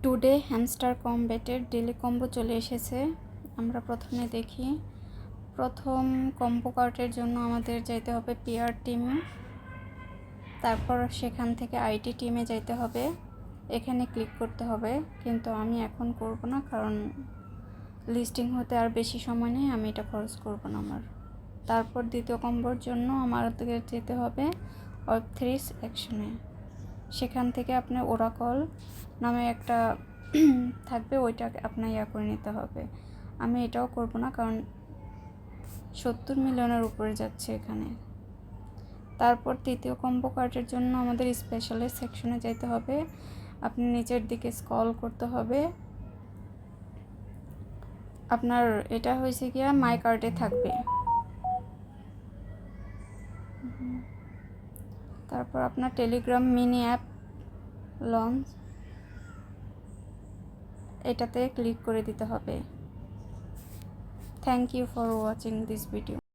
Today hamster কমব্যাটের daily combo চলে এসেছে। আমরা প্রথমে দেখি। প্রথম কম্বো কার্ডের জন্য আমাদের যাইতে হবে পিআর টিমে, তারপর সেখান থেকে আইটি টিমে যাইতে হবে। এখানে ক্লিক করতে হবে, কিন্তু আমি এখন করব না, কারণ লিস্টিং হতে আর বেশি সময় নেই, আমি এটা খরচ করব না আমার। তারপর দ্বিতীয় কম্বোর জন্য আমাদের যেতে হবে ওয়েব3 অ্যাকশনে। সেখান থেকে আপনার ওরাকল নামে একটা থাকবে, ওইটা আপনার করে নিতে হবে। আমি এটাও করব না, কারণ 70 মিলিয়নের উপরে যাচ্ছে এখানে। তারপর তৃতীয় কম্বো কার্ডের জন্য আমাদের স্পেশালের সেকশনে যেতে হবে। আপনি নিচের দিকে স্ক্রল করতে হবে। আপনার এটা হয়েছে গিয়া মাই কার্ডে থাকবে। তারপর আপনার টেলিগ্রাম মিনি অ্যাপ লঞ্চ, এটাতে ক্লিক করে দিতে হবে। Thank you for watching this video.